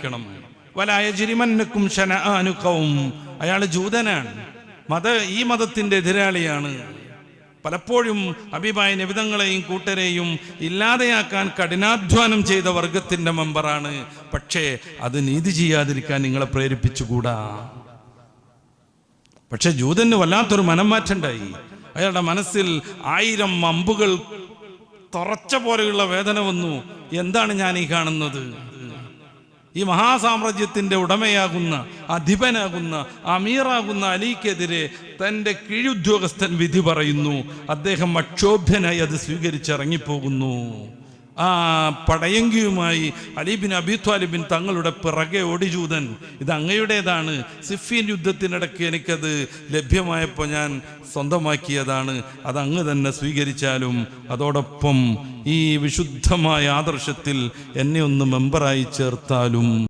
അനുസരിക്കണം. വലാ യജ്രിമന്നക്കും ശനആനു ഖൗം, അയാൾ ജൂതനാണ്, ഈ മതത്തിന്റെ എതിരാളിയാണ്. പലപ്പോഴും ഹബീബായ നബിതങ്ങളെയും കൂട്ടരെയും ഇല്ലാതെയാക്കാൻ കഠിനാധ്വാനം ചെയ്ത വർഗത്തിന്റെ മെമ്പറാണ്. പക്ഷേ അത് നീതി ചെയ്യാതിരിക്കാൻ നിങ്ങളെ പ്രേരിപ്പിച്ചുകൂടാ. പക്ഷെ ജൂതന് വല്ലാത്തൊരു മനംമാറ്റുണ്ടായി. അയാളുടെ മനസ്സിൽ 1000 അമ്പുകൾ തുറച്ച പോലെയുള്ള വേദന വന്നു. എന്താണ് ഞാൻ ഈ കാണുന്നത്? ഈ മഹാസാമ്രാജ്യത്തിന്റെ ഉടമയാകുന്ന, അധിപനാകുന്ന, അമീറാകുന്ന അലിക്കെതിരെ തൻ്റെ കീഴുദ്യോഗസ്ഥൻ വിധി പറയുന്നു. അദ്ദേഹം അക്ഷോഭ്യനായി അത് സ്വീകരിച്ചിറങ്ങിപ്പോകുന്നു. ആ പടയങ്കിയുമായി അലി ബിൻ അബി ത്വാലിബിൻ തങ്ങളുടെ പിറകെ ഓടി ജൂതൻ. ഇത് അങ്ങയുടേതാണ്, സിഫീൻ യുദ്ധത്തിനിടയ്ക്ക് എനിക്കത് ലഭ്യമായപ്പോൾ ഞാൻ സ്വന്തമാക്കിയതാണ്, അത് അങ്ങ് തന്നെ സ്വീകരിച്ചാലും അതോടൊപ്പം ഈ വിശുദ്ധമായ ആദർശത്തിൽ എന്നെ ഒന്ന് മെമ്പറായി ചേർത്താലും